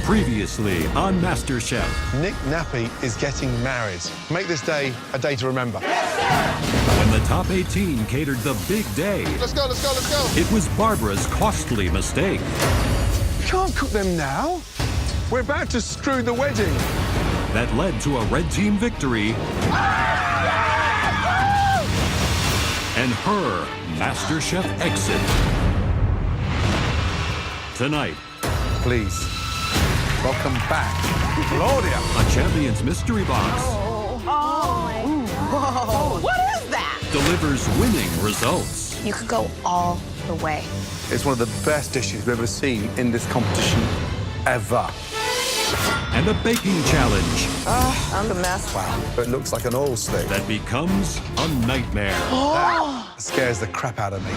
Previously on MasterChef. Nick Nappy is getting married. Make this day a day to remember. When the top 18 catered the big day. Let's go, let's go, let's go. It was Barbara's costly mistake. You can't cook them now. We're about to screw the wedding. That led to a red team victory. And her MasterChef exit. Tonight. Please, welcome back, Claudia. A Champions Mystery Box. Whoa. What is that? Delivers winning results. You could go all the way. It's one of the best dishes we've ever seen in this competition, ever. And a baking challenge. I'm a mess. Wow, it looks like an oil stick. That becomes a nightmare. That scares the crap out of me.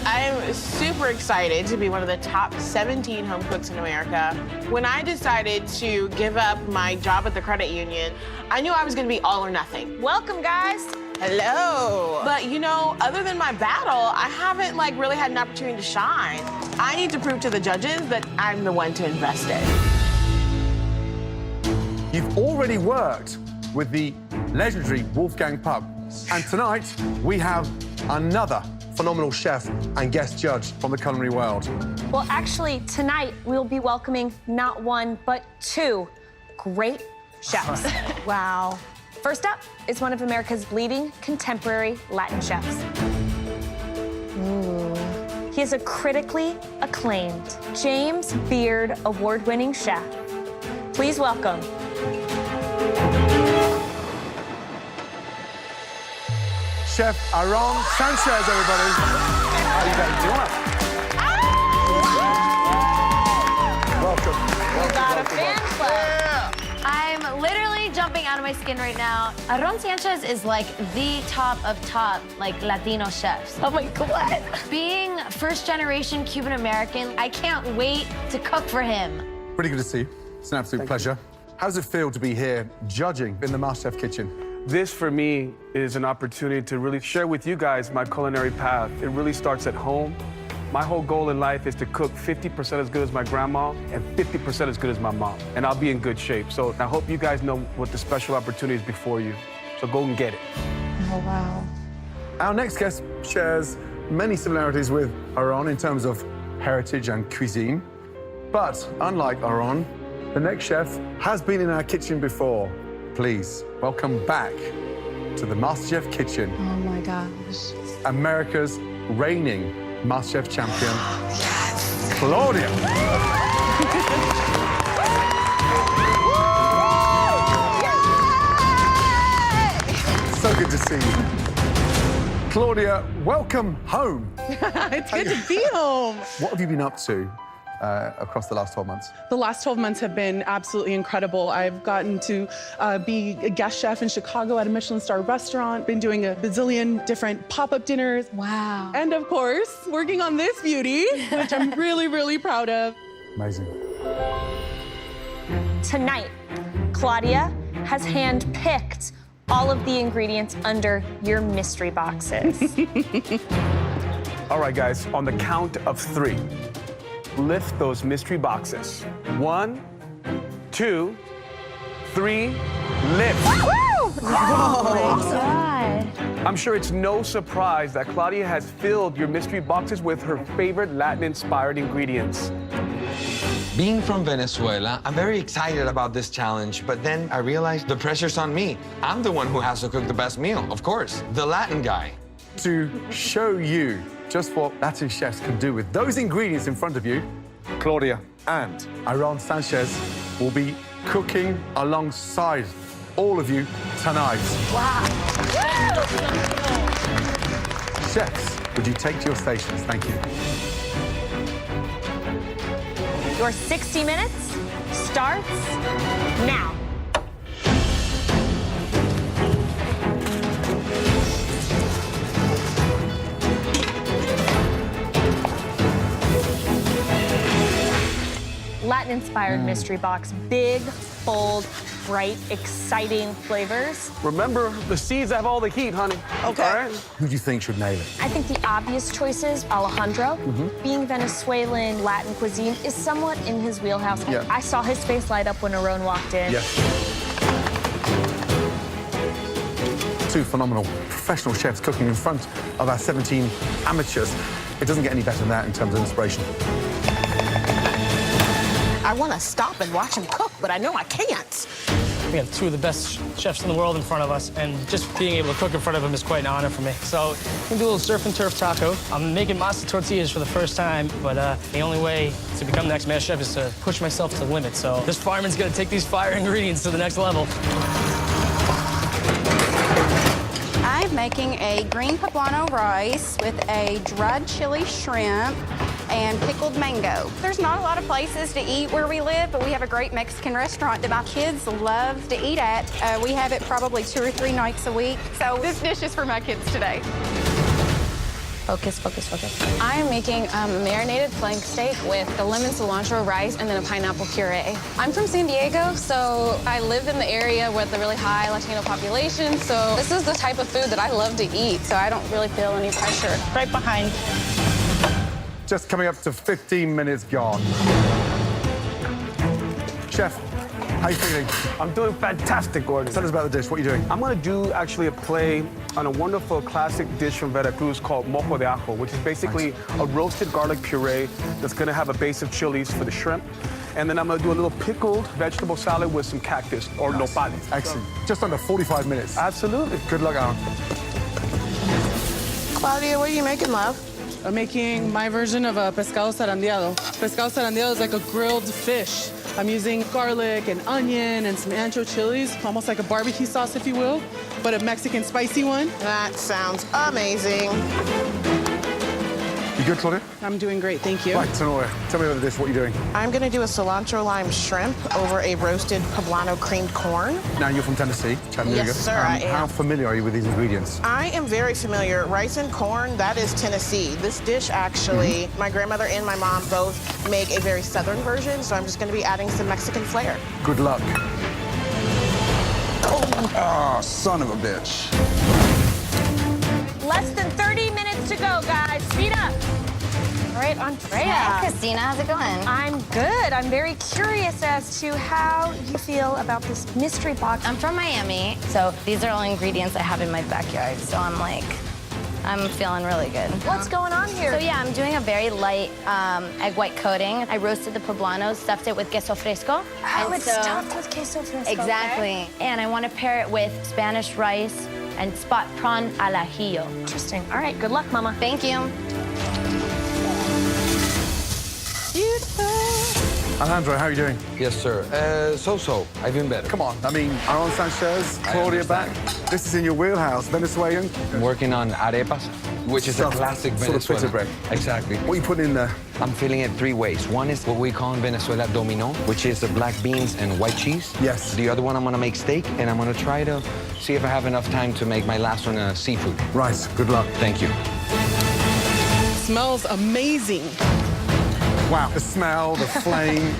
I'm super excited to be one of the top 17 home cooks in America. When I decided to give up my job at the credit union, I knew I was gonna be all or nothing. Welcome, guys. Hello. But you know, other than my battle, I haven't really had an opportunity to shine. I need to prove to the judges that I'm the one to invest in. You've already worked with the legendary Wolfgang Puck. And tonight, we have another phenomenal chef and guest judge from the culinary world. Well, actually, tonight we'll be welcoming not one, but two great chefs. Wow. First up is one of America's leading contemporary Latin chefs. He is a critically acclaimed James Beard award-winning chef. Please welcome Chef Aaron Sanchez, everybody. How you guys doing? Welcome. We got a fan club. I'm literally jumping out of my skin right now. Aaron Sanchez is like the top of top, Latino chefs. Oh my God. Being first-generation Cuban-American, I can't wait to cook for him. Pretty good to see you. It's an absolute pleasure. How does it feel to be here judging in the MasterChef kitchen? This, for me, is an opportunity to really share with you guys my culinary path. It really starts at home. My whole goal in life is to cook 50% as good as my grandma and 50% as good as my mom. And I'll be in good shape. So I hope you guys know what the special opportunity is before you. So go and get it. Oh, wow. Our next guest shares many similarities with Aaron in terms of heritage and cuisine. But unlike Aaron, the next chef has been in our kitchen before. Please welcome back to the MasterChef kitchen. Oh my gosh. America's reigning MasterChef champion, Claudia. So good to see you. Claudia, welcome home. It's good to be home. What have you been up to across the last 12 months? The last 12 months have been absolutely incredible. I've gotten to be a guest chef in Chicago at a Michelin star restaurant, been doing a bazillion different pop-up dinners. Wow. And of course, working on this beauty, which I'm really, really proud of. Amazing. Tonight, Claudia has hand-picked all of the ingredients under your mystery boxes. All right, guys, on the count of 3, lift those mystery boxes. 1, 2, 3, lift. Oh my God. I'm sure it's no surprise that Claudia has filled your mystery boxes with her favorite Latin-inspired ingredients. Being from Venezuela, I'm very excited about this challenge, but then I realized the pressure's on me. I'm the one who has to cook the best meal, of course, the Latin guy. To show you just what Latin chefs can do with those ingredients in front of you, Claudia and Aaron Sanchez will be cooking alongside all of you tonight. Wow. Chefs, would you take to your stations? Thank you. Your 60 minutes starts now. Latin-inspired mystery box. Big, bold, bright, exciting flavors. Remember, the seeds have all the heat, honey. Okay. All right? Who do you think should nail it? I think the obvious choice is Alejandro. Being Venezuelan, Latin cuisine is somewhat in his wheelhouse. Yeah. I saw his face light up when Aaron walked in. Yes. Two phenomenal professional chefs cooking in front of our 17 amateurs. It doesn't get any better than that in terms of inspiration. I want to stop and watch him cook, but I know I can't. We have two of the best chefs in the world in front of us, and just being able to cook in front of them is quite an honor for me. So we can do a little surf and turf taco. I'm making masa tortillas for the first time, but the only way to become the next master chef is to push myself to the limit. So this fireman's gonna take these fire ingredients to the next level. I'm making a green poblano rice with a dried chili shrimp and pickled mango. There's not a lot of places to eat where we live, but we have a great Mexican restaurant that my kids love to eat at. We have it probably 2 or 3 nights a week. So this dish is for my kids today. Focus, focus, focus. I am making a marinated flank steak with a lemon cilantro rice and then a pineapple puree. I'm from San Diego, so I live in the area with a really high Latino population, so this is the type of food that I love to eat, so I don't really feel any pressure. Right behind. Just coming up to 15 minutes gone. Chef, how you feeling? I'm doing fantastic, Gordon. Tell us about the dish. What are you doing? I'm gonna do actually a play on a wonderful classic dish from Veracruz called mojo de ajo, which is basically a roasted garlic puree that's gonna have a base of chilies for the shrimp. And then I'm gonna do a little pickled vegetable salad with some cactus or nopales. Excellent. Just under 45 minutes. Absolutely. Good luck, Aaron. Claudia, what are you making, love? I'm making my version of a pescado zarandeado. Pescado zarandeado is like a grilled fish. I'm using garlic and onion and some ancho chilies, almost like a barbecue sauce, if you will, but a Mexican spicy one. That sounds amazing. You good, Claudia? I'm doing great, thank you. Right, Tenora, tell me about the dish. What are you doing? I'm going to do a cilantro lime shrimp over a roasted poblano creamed corn. Now, you're from Tennessee, Chattanooga. Yes, sir, I am. How familiar are you with these ingredients? I am very familiar. Rice and corn, that is Tennessee. This dish, actually, my grandmother and my mom both make a very southern version, so I'm just going to be adding some Mexican flair. Good luck. Oh, son of a bitch. Less than 30 minutes to go, guys. Speed up. All right, Andrea. Hey, Christina, how's it going? I'm good. I'm very curious as to how you feel about this mystery box. I'm from Miami, so these are all ingredients I have in my backyard. So I'm feeling really good. What's going on here? So yeah, I'm doing a very light egg white coating. I roasted the poblanos, stuffed it with queso fresco. Oh, and it's so- stuffed with queso fresco. Exactly. Okay. And I want to pair it with Spanish rice and spot prawn al ajillo. Interesting. All right, good luck, Mama. Thank you. Alejandro, how are you doing? Yes, sir. So-so. I've been better. Come on. I mean, Aaron Sanchez, Claudia back. This is in your wheelhouse, Venezuelan. I'm working on arepas, which is a Stuffed classic sort of pita Venezuelan. bread. Exactly. What are you putting in there? I'm filling it 3 ways. One is what we call in Venezuela domino, which is the black beans and white cheese. Yes. The other one, I'm gonna make steak, and I'm gonna try to see if I have enough time to make my last one seafood. Right, good luck. Thank you. Smells amazing. Wow, the smell, the flame.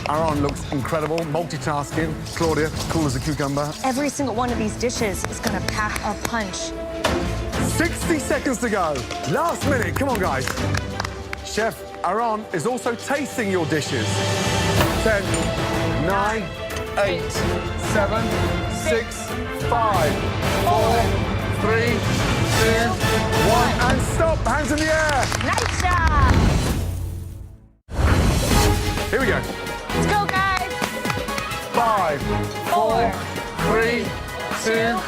Aaron looks incredible, multitasking. Claudia, cool as a cucumber. Every single one of these dishes is gonna pack a punch. 60 seconds to go. Last minute, come on, guys. Chef Aaron is also tasting your dishes. 10, 9, 8, 7, 6, 5, 4, 3, 2, 1, and stop. Hands in the air. Nice job. Here we go. Let's go, guys. 5, 4, 3, 2,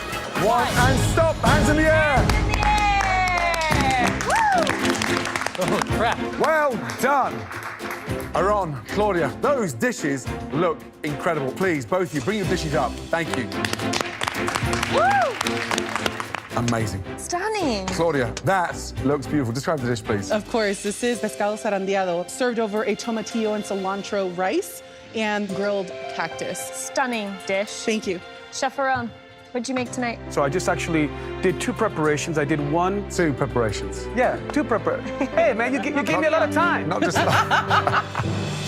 1, and stop. Hands in the air. In the air. Woo! Oh, crap. Well done. Aaron, Claudia, those dishes look incredible. Please, both of you, bring your dishes up. Thank you. Woo! Amazing. Stunning. Claudia, that looks beautiful. Describe the dish, please. Of course, this is pescado zarandeado, served over a tomatillo and cilantro rice and grilled cactus. Stunning dish. Thank you. Chef Aaron, What'd you make tonight? So I just actually did 2 preparations. I did 1. 2 preparations. Yeah, 2 preparations. Hey, man, you gave me a lot of time. Not just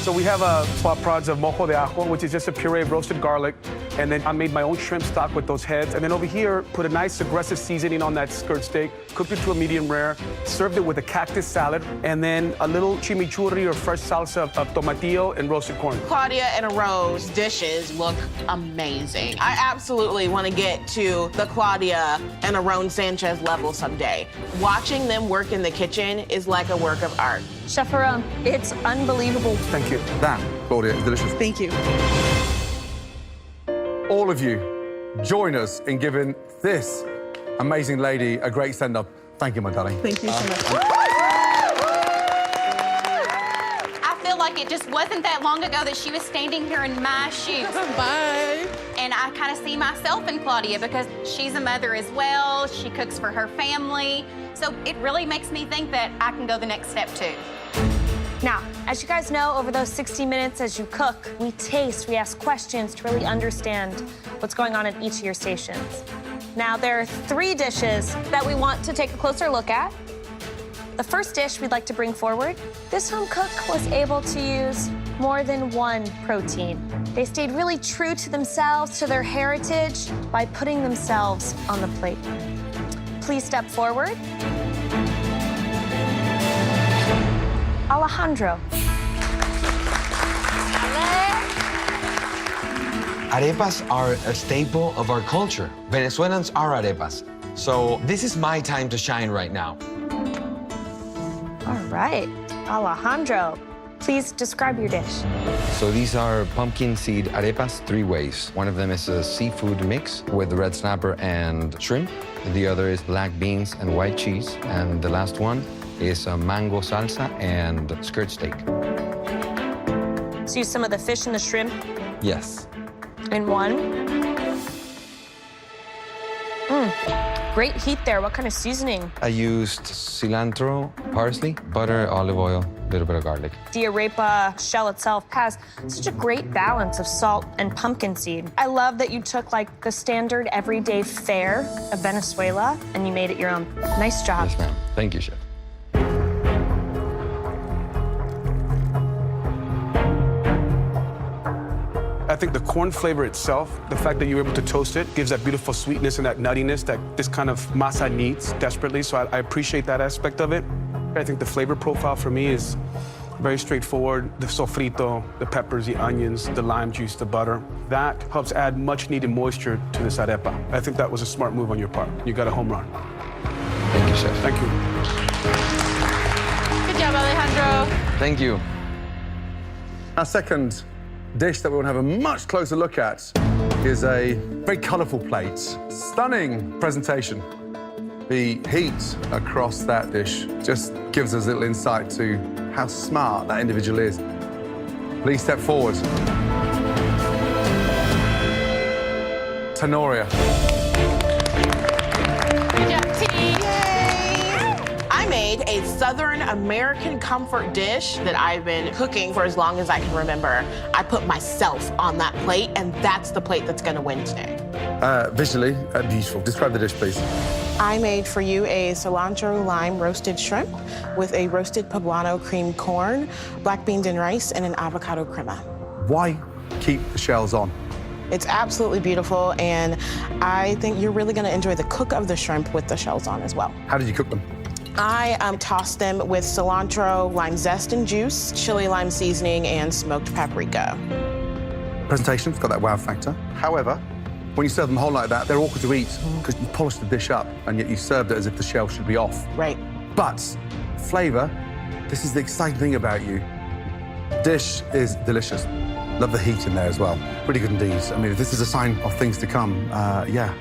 So we have spot prods of mojo de ajo, which is just a puree of roasted garlic. And then I made my own shrimp stock with those heads. And then over here, put a nice aggressive seasoning on that skirt steak, cooked it to a medium rare, served it with a cactus salad, and then a little chimichurri or fresh salsa of tomatillo and roasted corn. Claudia and Aron's dishes look amazing. I absolutely want to get to the Claudia and Aron Sanchez level someday. Watching them work in the kitchen is like a work of art. Chef Aron, it's unbelievable. Thank you. that, Claudia, is delicious. Thank you. All of you, join us in giving this amazing lady a great send-up. Thank you, my darling. Thank you so much. I feel like it just wasn't that long ago that she was standing here in my shoes. Bye. And I kind of see myself in Claudia because she's a mother as well. She cooks for her family. So it really makes me think that I can go the next step too. Now, as you guys know, over those 60 minutes as you cook, we taste, we ask questions to really understand what's going on in each of your stations. Now, there are 3 dishes that we want to take a closer look at. The first dish we'd like to bring forward, this home cook was able to use more than 1 protein. They stayed really true to themselves, to their heritage, by putting themselves on the plate. Please step forward. Alejandro. Arepas are a staple of our culture. Venezuelans are arepas. So this is my time to shine right now. All right, Alejandro, please describe your dish. So these are pumpkin seed arepas 3 ways. One of them is a seafood mix with red snapper and shrimp. The other is black beans and white cheese. And the last one is a mango salsa and skirt steak. So use some of the fish and the shrimp Yes. in one. Great heat there. What kind of seasoning? I used cilantro, parsley, butter, olive oil, a little bit of garlic. The arepa shell itself has such a great balance of salt and pumpkin seed. I love that you took like the standard everyday fare of Venezuela and you made it your own. Nice job. Yes, ma'am. Thank you, chef. I think the corn flavor itself, the fact that you were able to toast it, gives that beautiful sweetness and that nuttiness that this kind of masa needs desperately. So I appreciate that aspect of it. I think the flavor profile for me is very straightforward. The sofrito, the peppers, the onions, the lime juice, the butter. That helps add much needed moisture to this arepa. I think that was a smart move on your part. You got a home run. Thank you, chef. Thank you. Good job, Alejandro. Thank you. Our second dish that we want to have a much closer look at is a very colorful plate. Stunning presentation. The heat across that dish just gives us a little insight to how smart that individual is. Please step forward. Tenoria. Good job, team. I made a Southern American comfort dish that I've been cooking for as long as I can remember. I put myself on that plate, and that's the plate that's gonna win today. Visually beautiful. Describe the dish, please. I made for you a cilantro lime roasted shrimp with a roasted poblano creamed corn, black beans and rice, and an avocado crema. Why keep the shells on? It's absolutely beautiful, and I think you're really gonna enjoy the cook of the shrimp with the shells on as well. How did you cook them? I tossed them with cilantro, lime zest and juice, chili lime seasoning, and smoked paprika. Presentation's got that wow factor. However, when you serve them whole like that, they're awkward to eat because you polished the dish up and yet you served it as if the shell should be off. Right. But flavor, this is the exciting thing about you. Dish is delicious. Love the heat in there as well. Really good indeed. I mean, if this is a sign of things to come, yeah,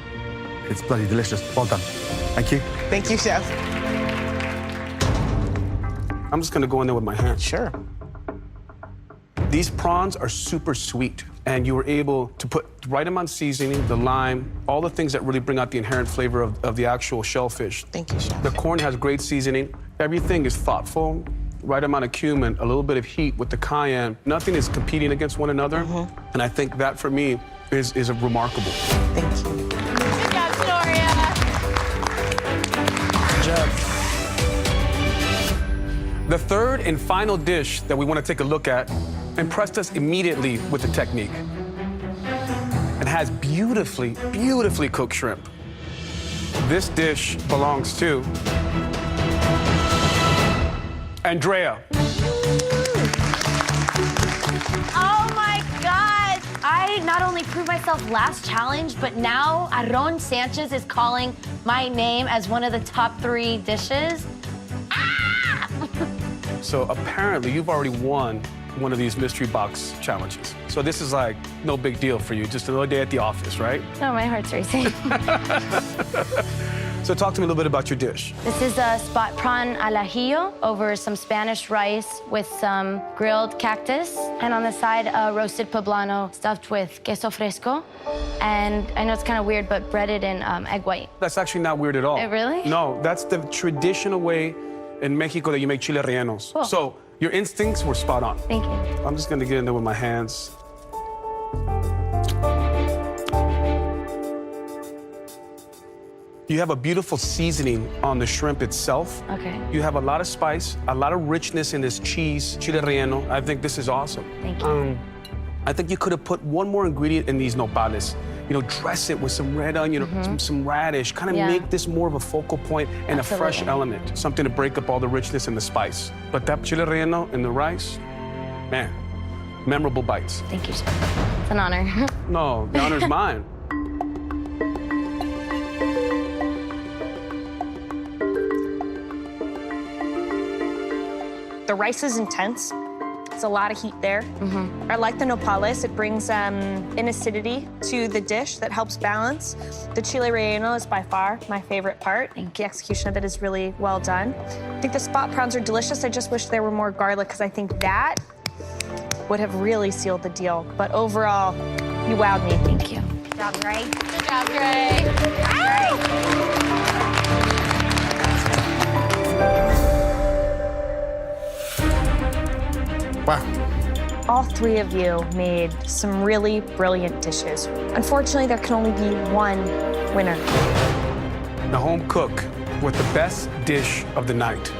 it's bloody delicious. Well done. Thank you. Thank you, Chef. I'm just gonna go in there with my hands. Sure. These prawns are super sweet, and you were able to put the right amount of seasoning, the lime, all the things that really bring out the inherent flavor of the actual shellfish. Thank you, Chef. The corn has great seasoning. Everything is thoughtful, right amount of cumin, a little bit of heat with the cayenne. Nothing is competing against one another, and I think that, for me, is remarkable. Thank you. The third and final dish that we want to take a look at impressed us immediately with the technique. It has beautifully, beautifully cooked shrimp. This dish belongs to Andrea. Oh my God! I not only proved myself last challenge, but now Aaron Sanchez is calling my name as one of the top 3 dishes. Ah! So apparently you've already won one of these mystery box challenges. So this is like no big deal for you, just another day at the office, right? No, my heart's racing. So talk to me a little bit about your dish. This is a spot prawn al ajillo over some Spanish rice with some grilled cactus. And on the side, a roasted poblano stuffed with queso fresco. And I know it's kind of weird, but breaded in egg white. That's actually not weird at all. Really? No, that's the traditional way in Mexico that you make chile rellenos. Cool. So your instincts were spot on. Thank you. I'm just gonna get in there with my hands. You have a beautiful seasoning on the shrimp itself. Okay. You have a lot of spice, a lot of richness in this cheese, chile relleno. I think this is awesome. Thank you. I think you could have put one more ingredient in these nopales. You know, dress it with some red onion, some radish, kind of make this more of a focal point and a fresh element, something to break up all the richness and the spice. But that chile relleno and the rice, man, memorable bites. Thank you, sir. It's an honor. No, the honor's mine. The rice is intense. There's a lot of heat there. I like the nopales. It brings an acidity to the dish that helps balance. The chile relleno is by far my favorite part. The execution of it is really well done. I think the spot prawns are delicious. I just wish there were more garlic because I think that would have really sealed the deal. But overall, you wowed me. Thank you. Good job, Gray. Good job, Gray. Wow. All 3 of you made some really brilliant dishes. Unfortunately, there can only be one winner. The home cook with the best dish of the night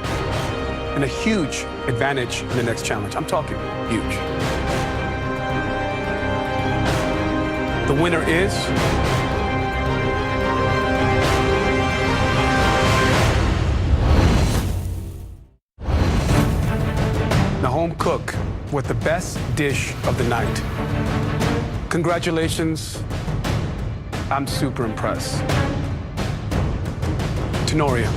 and a huge advantage in the next challenge. I'm talking huge. The winner is the home cook with the best dish of the night. Congratulations. I'm super impressed. Tenoria.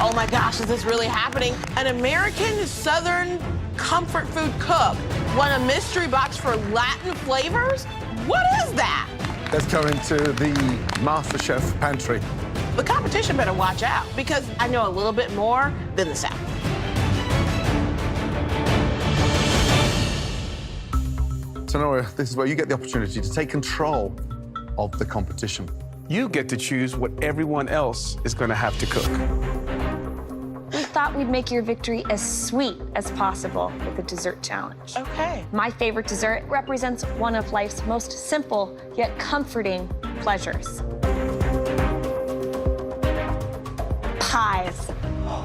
Oh my gosh, is this really happening? An American Southern comfort food cook won a mystery box for Latin flavors? What is that? Let's go into the MasterChef pantry. The competition better watch out because I know a little bit more than the South. Tenoria, this is where you get the opportunity to take control of the competition. You get to choose what everyone else is going to have to cook. We thought we'd make your victory as sweet as possible with the dessert challenge. Okay. My favorite dessert represents one of life's most simple yet comforting pleasures. Pies.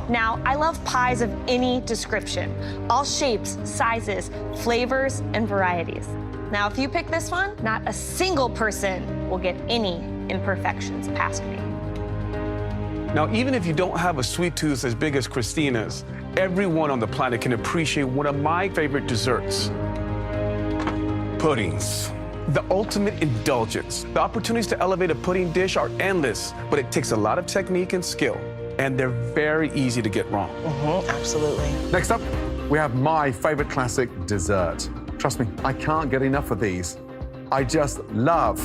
Now, I love pies of any description, all shapes, sizes, flavors, and varieties. Now, if you pick this one, not a single person will get any imperfections past me. Now, even if you don't have a sweet tooth as big as Christina's, everyone on the planet can appreciate one of my favorite desserts, puddings. The ultimate indulgence. The opportunities to elevate a pudding dish are endless, but it takes a lot of technique and skill, and they're very easy to get wrong. Absolutely. Next up, we have my favorite classic dessert. Trust me, I can't get enough of these. I just love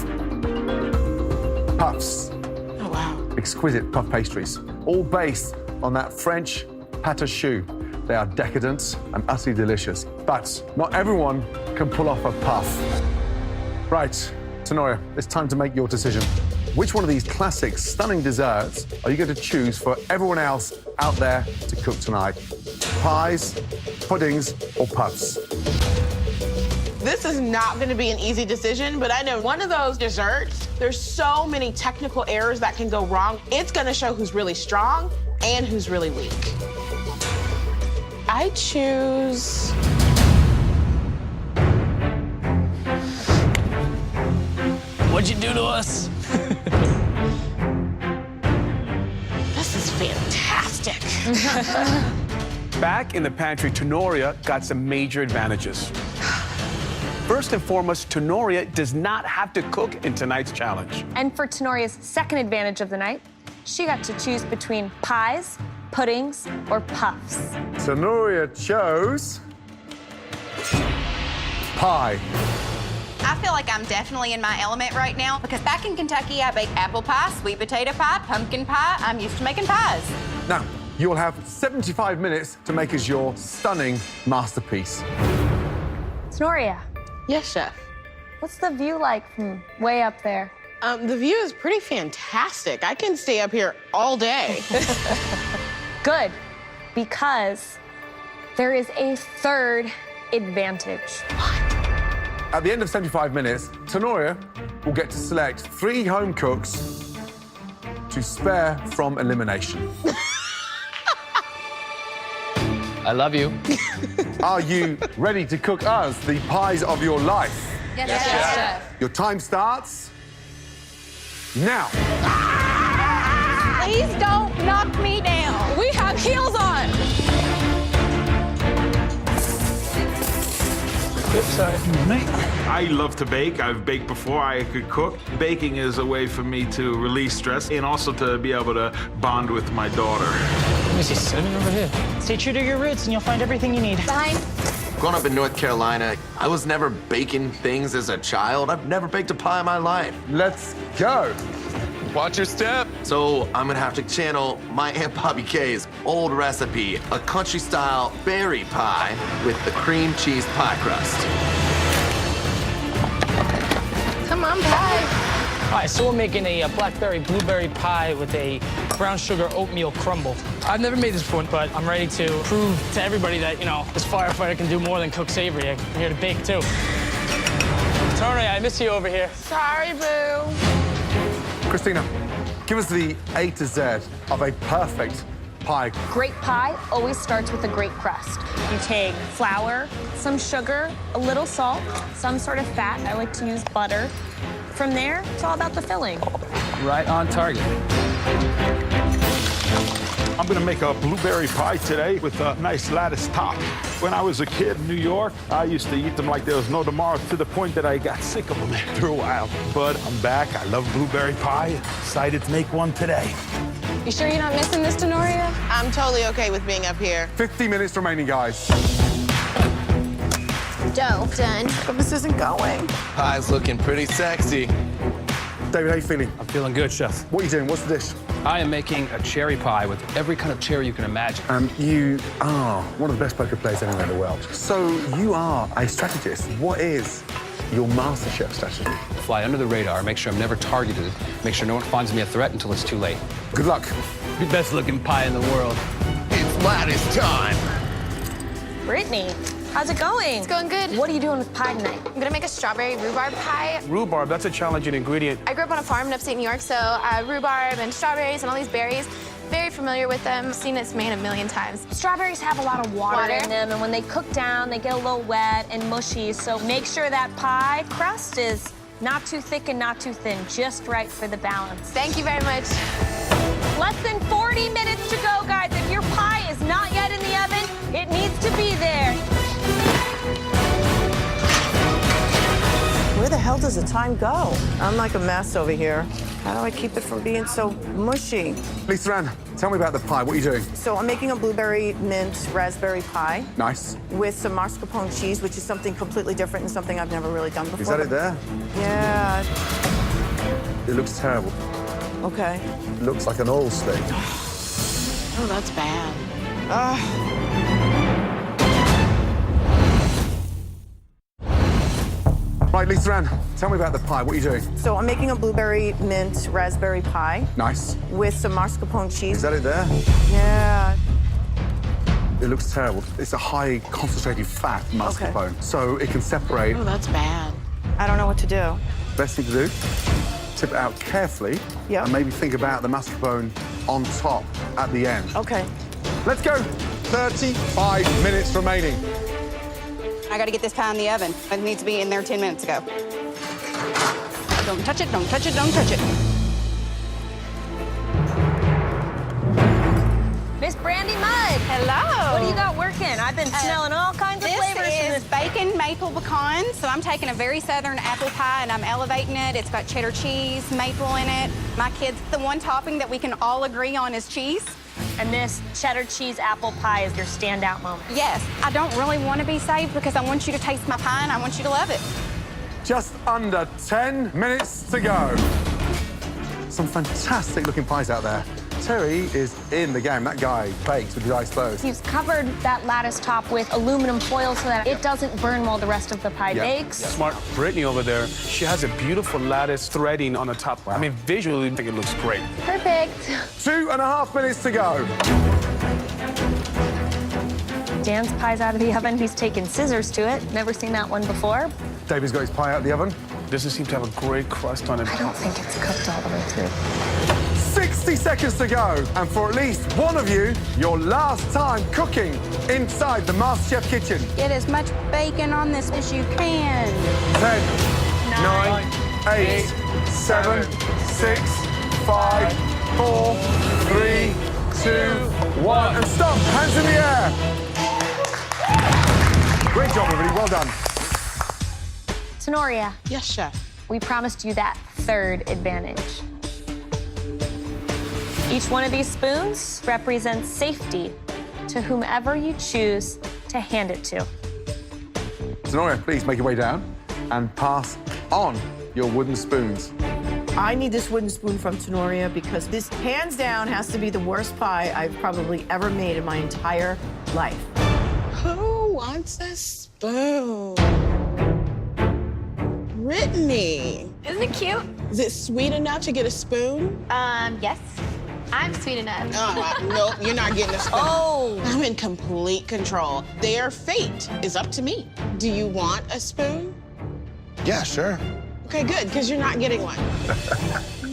puffs. Oh, wow. Exquisite puff pastries, all based on that French pâte à choux. They are decadent and utterly delicious, but not everyone can pull off a puff. Right, Tenoria, it's time to make your decision. Which one of these classic, stunning desserts are you going to choose for everyone else out there to cook tonight? Pies, puddings, or puffs? This is not going to be an easy decision, but I know one of those desserts, there's so many technical errors that can go wrong. It's going to show who's really strong and who's really weak. I choose... What'd you do to us? This is fantastic. Back in the pantry, Tenoria got some major advantages. First and foremost, Tenoria does not have to cook in tonight's challenge. And for Tenoria's second advantage of the night, she got to choose between pies, puddings, or puffs. Tenoria chose pie. I feel like I'm definitely in my element right now because back in Kentucky, I bake apple pie, sweet potato pie, pumpkin pie. I'm used to making pies. Now, you will have 75 minutes to make us your stunning masterpiece. Tenoria, Yes, chef. what's the view like from way up there? The view is pretty fantastic. I can stay up here all day. Good, because there is a third advantage. At the end of 75 minutes, Tenoria will get to select 3 home cooks to spare from elimination. I love you. Are you ready to cook us the pies of your life? Yes, chef. Your time starts now. Please don't knock me down. We have heels on. I love to bake. I've baked before I could cook. Baking is a way for me to release stress and also to be able to bond with my daughter. Let me see, cinnamon over here. Stay true to your roots and you'll find everything you need. Fine. Growing up in North Carolina, I was never baking things as a child. I've never baked a pie in my life. Let's go. Watch your step. So I'm gonna have to channel my Aunt Bobby Kay's old recipe, a country-style berry pie with the cream cheese pie crust. Come on, pie. All right, so we're making a blackberry blueberry pie with a brown sugar oatmeal crumble. I've never made this before, but I'm ready to prove to everybody that, this firefighter can do more than cook savory. I'm here to bake, too. Tony, I miss you over here. Sorry, boo. Christina, give us the A to Z of a perfect pie. Great pie always starts with a great crust. You take flour, some sugar, a little salt, some sort of fat. I like to use butter. From there, it's all about the filling. Right on target. I'm gonna make a blueberry pie today with a nice lattice top. When I was a kid in New York, I used to eat them like there was no tomorrow to the point that I got sick of them after a while. But I'm back. I love blueberry pie. Excited to make one today. You sure you're not missing this, Tenoria? I'm totally okay with being up here. 50 minutes remaining, guys. Dough done. But this isn't going. Pie's looking pretty sexy. David, how you feeling? I'm feeling good, chef. What are you doing? What's the dish? I am making a cherry pie with every kind of cherry you can imagine. You are one of the best poker players anywhere in the world. So you are a strategist. What is your MasterChef strategy? Fly under the radar, make sure I'm never targeted, make sure no one finds me a threat until it's too late. Good luck. The best looking pie in the world. It's lattice time. Brittany, how's it going? It's going good. What are you doing with pie tonight? I'm gonna make a strawberry rhubarb pie. Rhubarb, that's a challenging ingredient. I grew up on a farm in upstate New York, so rhubarb and strawberries and all these berries, very familiar with them. Seen this made a million times. Strawberries have a lot of water Water? in them, and when they cook down, they get a little wet and mushy. So make sure that pie crust is not too thick and not too thin, just right for the balance. Thank you very much. Less than 40 minutes to go, guys. If your pie is not yet in the oven, it needs to be there. Where the hell does the time go? I'm like a mess over here. How do I keep it from being so mushy? Lisa Ann, tell me about the pie. What are you doing? So I'm making a blueberry mint raspberry pie Nice. with some mascarpone cheese, which is something completely different and something I've never really done before. Is that it there? Yeah. It looks terrible. Okay. It looks like an oil slick. Oh, that's bad. Right, Lisa Ann, tell me about the pie. What are you doing? So I'm making a blueberry mint raspberry pie Nice. with some mascarpone cheese. Is that it there? Yeah. It looks terrible. It's a high concentrated fat mascarpone, so it can separate. Oh, that's bad. I don't know what to do. Best thing to do, tip it out carefully. Yeah. And maybe think about the mascarpone on top at the end. Okay. Let's go. 35 minutes remaining. I gotta get this pie in the oven. It needs to be in there 10 minutes ago. Don't touch it, don't touch it, don't touch it. Miss Brandy Mudd. Hello. What do you got working? I've been smelling all kinds of flavors. This is bacon maple pecan. So I'm taking a very southern apple pie and I'm elevating it. It's got cheddar cheese, maple in it. My kids, the one topping that we can all agree on is cheese. And this cheddar cheese apple pie is your standout moment. Yes, I don't really want to be saved because I want you to taste my pie and I want you to love it. Just under 10 minutes to go. Some fantastic looking pies out there. Terry is in the game. That guy bakes with his eyes closed. He's covered that lattice top with aluminum foil so that it doesn't burn while the rest of the pie bakes. Smart Brittany over there, she has a beautiful lattice threading on the top. Wow. I mean, visually, I think it looks great. Perfect. 2.5 minutes to go. Dan's pie's out of the oven. He's taken scissors to it. Never seen that one before. David's got his pie out of the oven. Doesn't seem to have a great crust on it. I don't think it's cooked all the way through. 60 seconds to go. And for at least one of you, your last time cooking inside the MasterChef kitchen. Get as much bacon on this as you can. 10, 9, 8, 7, 6, 5, 4, 3, 2, 1. And stop. Hands in the air. Great job, everybody. Well done. Tenoria, Yes, chef. we promised you that third advantage. Each one of these spoons represents safety to whomever you choose to hand it to. Tenoria, please make your way down and pass on your wooden spoons. I need this wooden spoon from Tenoria because this, hands down, has to be the worst pie I've probably ever made in my entire life. Who wants a spoon? Brittany. Isn't it cute? Is it sweet enough to get a spoon? Yes. I'm sweet enough. Nope, you're not getting a spoon. Oh. I'm in complete control. Their fate is up to me. Do you want a spoon? Yeah, sure. Okay, good, because you're not getting one.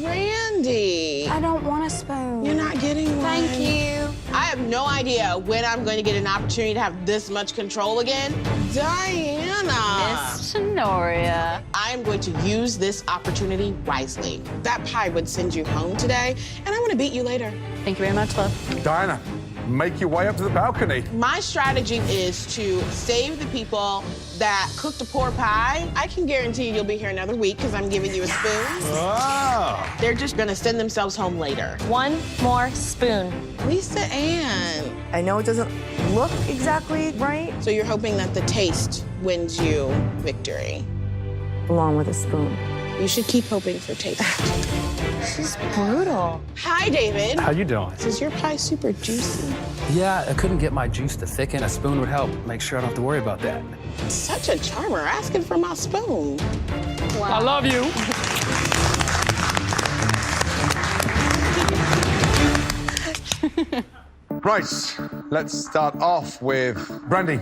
Randy. I don't want a spoon. You're not getting one. Thank you. I have no idea when I'm going to get an opportunity to have this much control again. Diana. Miss Tenoria. I'm going to use this opportunity wisely. That pie would send you home today, and I want to beat you later. Thank you very much, love. Diana, make your way up to the balcony. My strategy is to save the people that cooked a poor pie. I can guarantee you'll be here another week because I'm giving you a spoon. Wow. They're just going to send themselves home later. One more spoon. Lisa Ann. I know it doesn't look exactly right. So you're hoping that the taste wins you victory. Along with a spoon. You should keep hoping for taste. She's brutal. Hi, David. How you doing? Is your pie super juicy? Yeah, I couldn't get my juice to thicken. A spoon would help. Make sure I don't have to worry about that. Such a charmer, asking for my spoon. I love you. Right, let's start off with Brandy.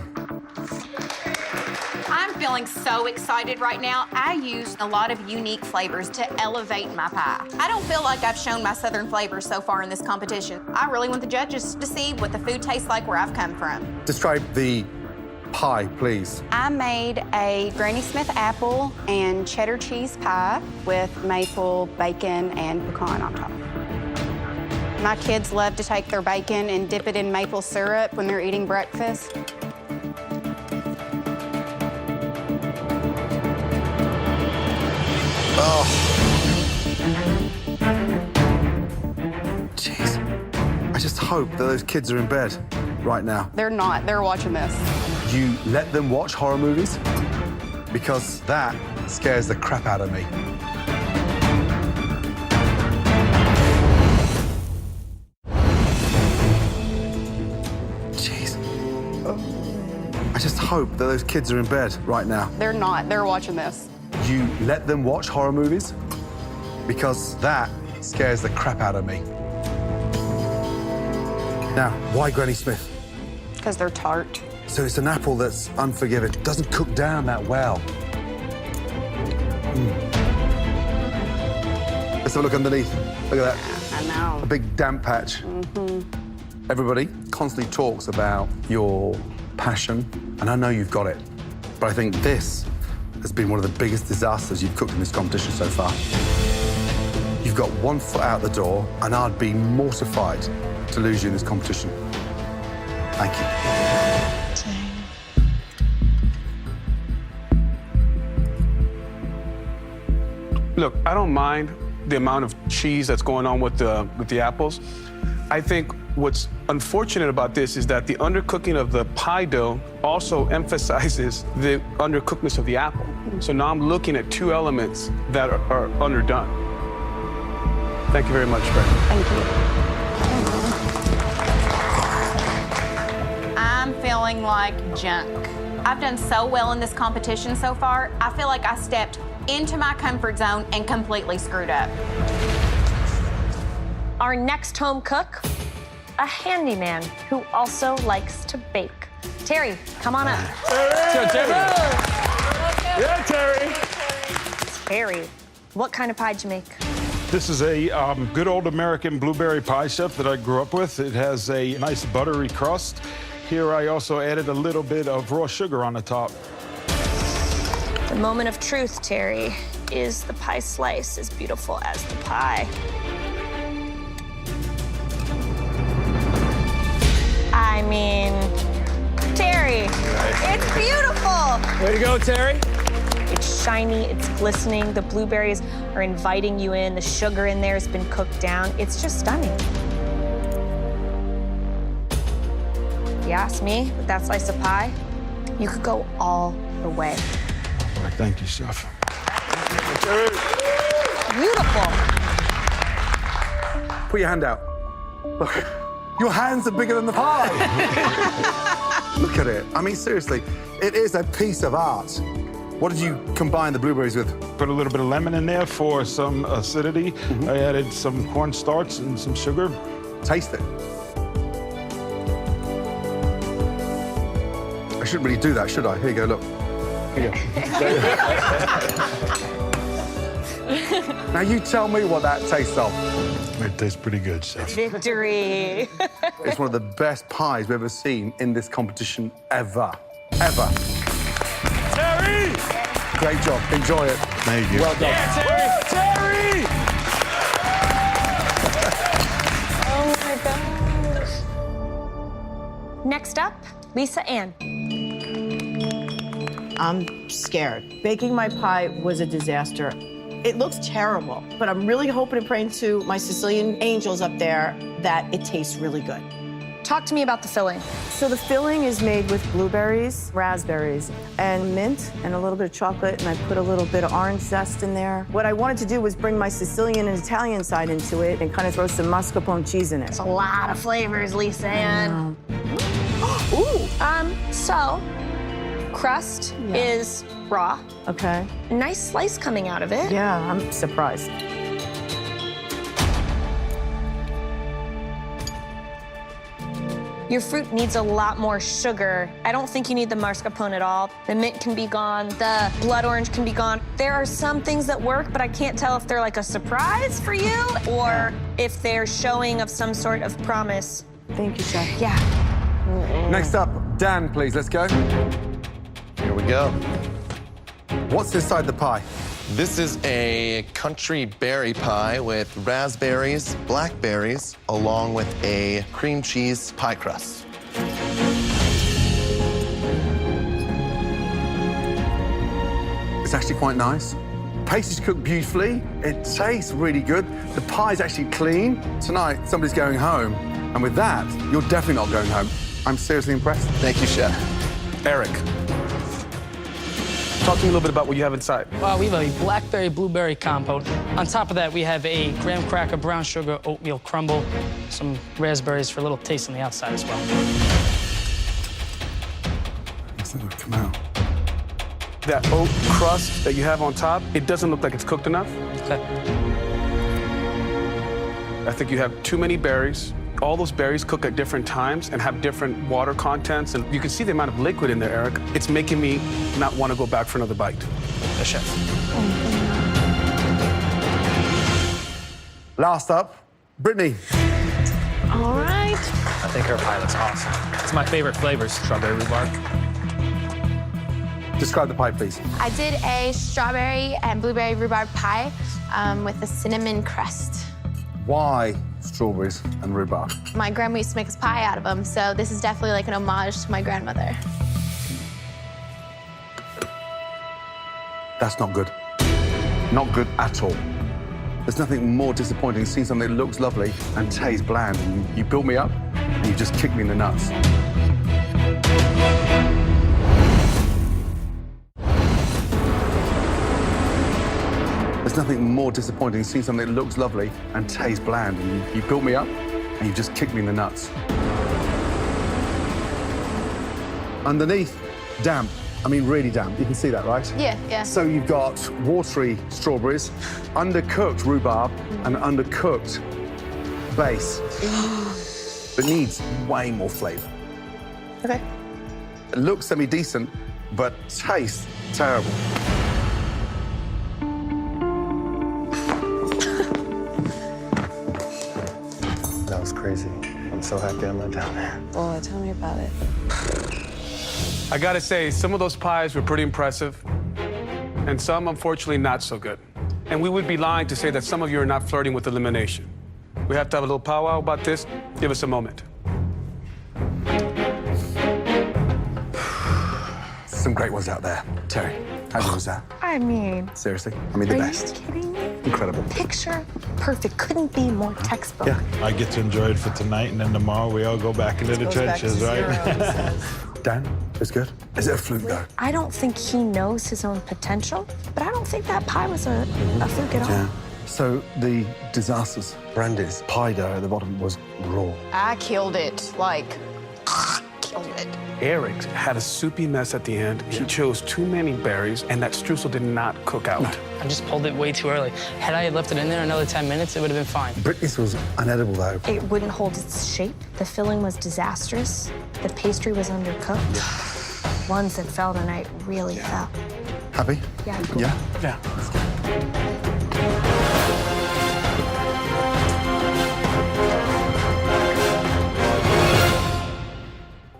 I'm feeling so excited right now. I used a lot of unique flavors to elevate my pie. I don't feel like I've shown my southern flavors so far in this competition. I really want the judges to see what the food tastes like where I've come from. Describe the pie, please. I made a Granny Smith apple and cheddar cheese pie with maple, bacon, and pecan on top. My kids love to take their bacon and dip it in maple syrup when they're eating breakfast. Oh. Jeez. I just hope that those kids are in bed right now. They're not. They're watching this. You let them watch horror movies? Because that scares the crap out of me. Jeez. I just hope that those kids are in bed right now. They're not. They're watching this. You let them watch horror movies? Because that scares the crap out of me. Now, why Granny Smith? Because they're tart. So it's an apple that's unforgiving. It doesn't cook down that well. Let's have a look underneath. Look at that. I know. A big damp patch. Everybody constantly talks about your passion, and I know you've got it. But I think this has been one of the biggest disasters you've cooked in this competition so far. You've got one foot out the door, and I'd be mortified to lose you in this competition. Thank you. Look, I don't mind the amount of cheese that's going on with the apples. I think what's unfortunate about this is that the undercooking of the pie dough also emphasizes the undercookedness of the apple. So now I'm looking at two elements that are underdone. Thank you very much, Fred. Thank you. I'm feeling like junk. I've done so well in this competition so far, I feel like I stepped into my comfort zone and completely screwed up. Our next home cook, a handyman who also likes to bake. Terry, come on up. Terry! Yeah, Terry! Terry, what kind of pie did you make? This is a good old American blueberry pie, chef, that I grew up with. It has a nice buttery crust. Here I also added a little bit of raw sugar on the top. The moment of truth, Terry, is the pie slice as beautiful as the pie? I mean, Terry, it's beautiful. Way to go, Terry. It's shiny, it's glistening. The blueberries are inviting you in. The sugar in there has been cooked down. It's just stunning. If you ask me, with that slice of pie, you could go all the way. All right, thank you, chef. Beautiful. Put your hand out. Look, your hands are bigger than the pie. Look at it. I mean, seriously, it is a piece of art. What did you combine the blueberries with? Put a little bit of lemon in there for some acidity. I added some cornstarch and some sugar. Taste it. I shouldn't really do that, should I? Here you go, look. Here you go. Now you tell me what that tastes of. It tastes pretty good, chef. Victory. It's one of the best pies we've ever seen in this competition ever. Ever. Terry! Great job. Enjoy it. Thank you. Well done. Yeah, Terry! Terry! Oh my gosh. Next up, Lisa Ann. I'm scared. Baking my pie was a disaster. It looks terrible, but I'm really hoping and praying to my Sicilian angels up there that it tastes really good. Talk to me about the filling. So the filling is made with blueberries, raspberries, and mint, and a little bit of chocolate, and I put a little bit of orange zest in there. What I wanted to do was bring my Sicilian and Italian side into it and kind of throw some mascarpone cheese in it. It's a lot of flavors, Lisa Ann. Ooh! So, crust is raw. Okay. Nice slice coming out of it. Yeah, I'm surprised. Your fruit needs a lot more sugar. I don't think you need the mascarpone at all. The mint can be gone. The blood orange can be gone. There are some things that work, but I can't tell if they're like a surprise for you or if they're showing of some sort of promise. Thank you, Chef. Yeah. Next up, Dan, please. Let's go. Here we go. What's inside the pie? This is a country berry pie with raspberries, blackberries, along with a cream cheese pie crust. It's actually quite nice. Pastry's cooked beautifully. It tastes really good. The pie's actually clean. Tonight, somebody's going home. And with that, you're definitely not going home. I'm seriously impressed. Thank you, Chef. Eric, talk to me a little bit about what you have inside. We have a blackberry blueberry compote. On top of that, we have a graham cracker, brown sugar, oatmeal crumble, some raspberries for a little taste on the outside as well. It's not gonna come out. That oat crust that you have on top, it doesn't look like it's cooked enough. Okay. I think you have too many berries. All those berries cook at different times and have different water contents, and you can see the amount of liquid in there, Eric. It's making me not want to go back for another bite. The chef. Last up, Brittany. All right. I think her pie looks awesome. It's my favorite flavors, strawberry rhubarb. Describe the pie, please. I did a strawberry and blueberry rhubarb pie with a cinnamon crust. Why strawberries and rhubarb? My grandma used to make us pie out of them, so this is definitely like an homage to my grandmother. That's not good. Not good at all. There's nothing more disappointing than seeing something that looks lovely and tastes bland. And you built me up, and you just kicked me in the nuts. There's nothing more disappointing than seeing something that looks lovely and tastes bland. And you built me up, and you just kicked me in the nuts. Underneath, damp. I mean, really damp. You can see that, right? Yeah, yeah. So you've got watery strawberries, undercooked rhubarb, and undercooked base. But needs way more flavor. Okay. It looks semi-decent, but tastes terrible. That was crazy. I'm so happy I'm not down there. Oh, tell me about it. I gotta say, some of those pies were pretty impressive, and some, unfortunately, not so good. And we would be lying to say that some of you are not flirting with elimination. We have to have a little powwow about this. Give us a moment. Some great ones out there. Terry, how good was that? I mean, Seriously? I mean, the best. Are you kidding me? Incredible. Picture perfect. Couldn't be more textbook. Yeah. I get to enjoy it for tonight, and then tomorrow we all go back into the trenches, right? Dan, it's good. Is it a fluke, though? I don't think he knows his own potential, but I don't think that pie was a fluke at all. Yeah. So the disasters. Brandy's pie dough at the bottom was raw. I killed it. Like, killed it. Eric had a soupy mess at the end. He chose too many berries, and that streusel did not cook out. I just pulled it way too early. Had I left it in there another 10 minutes, it would have been fine. Brittany's was unedible, though. It wouldn't hold its shape. The filling was disastrous. The pastry was undercooked. Ones that fell tonight really fell. Happy? Yeah. Yeah? Yeah.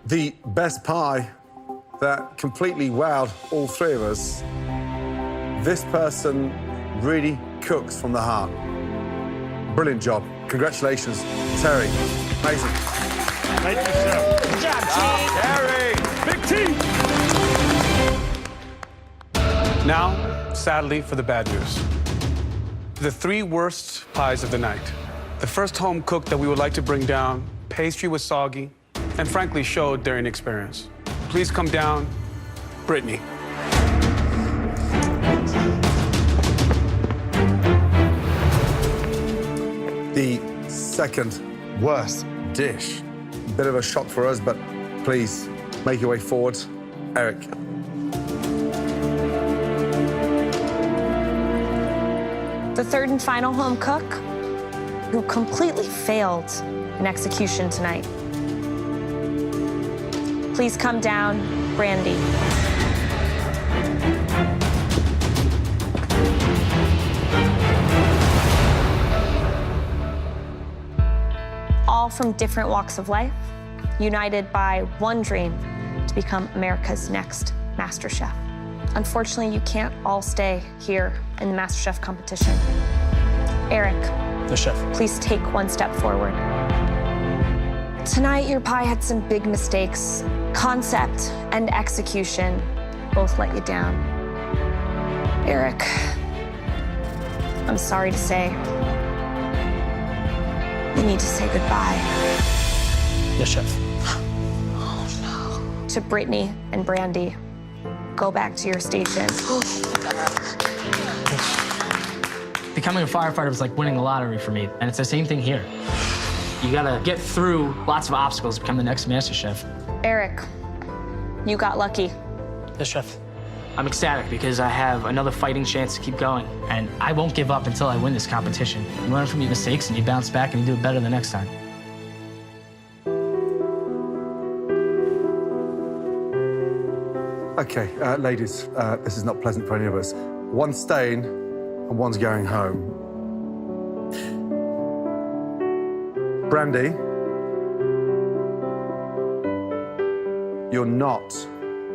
The best pie that completely wowed all three of us. This person really cooks from the heart. Brilliant job. Congratulations, Terry. Amazing. Thank you, sir. Good job, team. Terry! Big team! Now, sadly, for the bad news. The three worst pies of the night. The first home cook that we would like to bring down, pastry was soggy, and frankly showed their inexperience. Please come down, Brittany. The second worst dish. Bit of a shock for us, but please make your way forward. Eric. The third and final home cook who completely failed in execution tonight. Please come down, Brandy. All from different walks of life, united by one dream to become America's next MasterChef. Unfortunately, you can't all stay here in the MasterChef competition. Eric, The chef. please take one step forward. Tonight, your pie had some big mistakes. Concept and execution both let you down. Eric, I'm sorry to say, you need to say goodbye. Yes, chef. To Brittany and Brandy, go back to your station. Becoming a firefighter was like winning the lottery for me, and it's the same thing here. You gotta get through lots of obstacles to become the next MasterChef. Eric, you got lucky. Yes, chef. I'm ecstatic because I have another fighting chance to keep going, and I won't give up until I win this competition. You learn from your mistakes, and you bounce back, and you do it better the next time. Okay, ladies, this is not pleasant for any of us. One's staying and one's going home. Brandy, you're not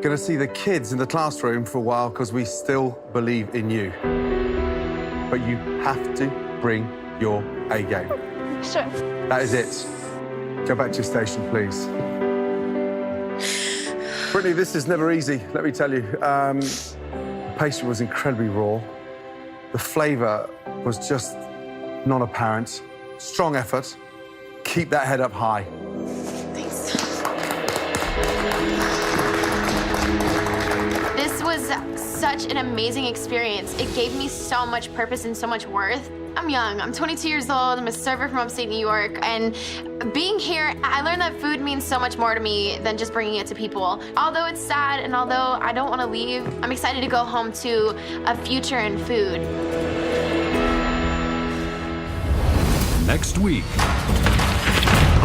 going to see the kids in the classroom for a while because we still believe in you. But you have to bring your A game. Sure. That is it. Go back to your station, please. Brittany, this is never easy, let me tell you. The pastry was incredibly raw. The flavor was just not apparent. Strong effort. Keep that head up high. Thanks. This was such an amazing experience. It gave me so much purpose and so much worth. I'm young, I'm 22 years old, I'm a server from upstate New York, and being here, I learned that food means so much more to me than just bringing it to people. Although it's sad and although I don't want to leave, I'm excited to go home to a future in food. Next week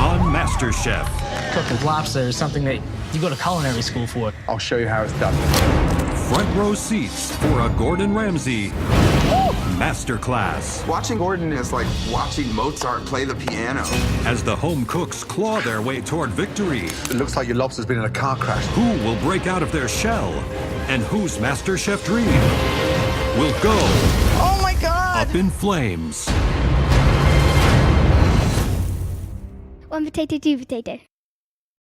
on MasterChef. Cooking lobster is something that you go to culinary school for. I'll show you how it's done. Front row seats for a Gordon Ramsay masterclass. Watching Gordon is like watching Mozart play the piano. As the home cooks claw their way toward victory. It looks like your lobster's been in a car crash. Who will break out of their shell? And whose MasterChef dream will go Oh my God! up in flames? One potato, two potato.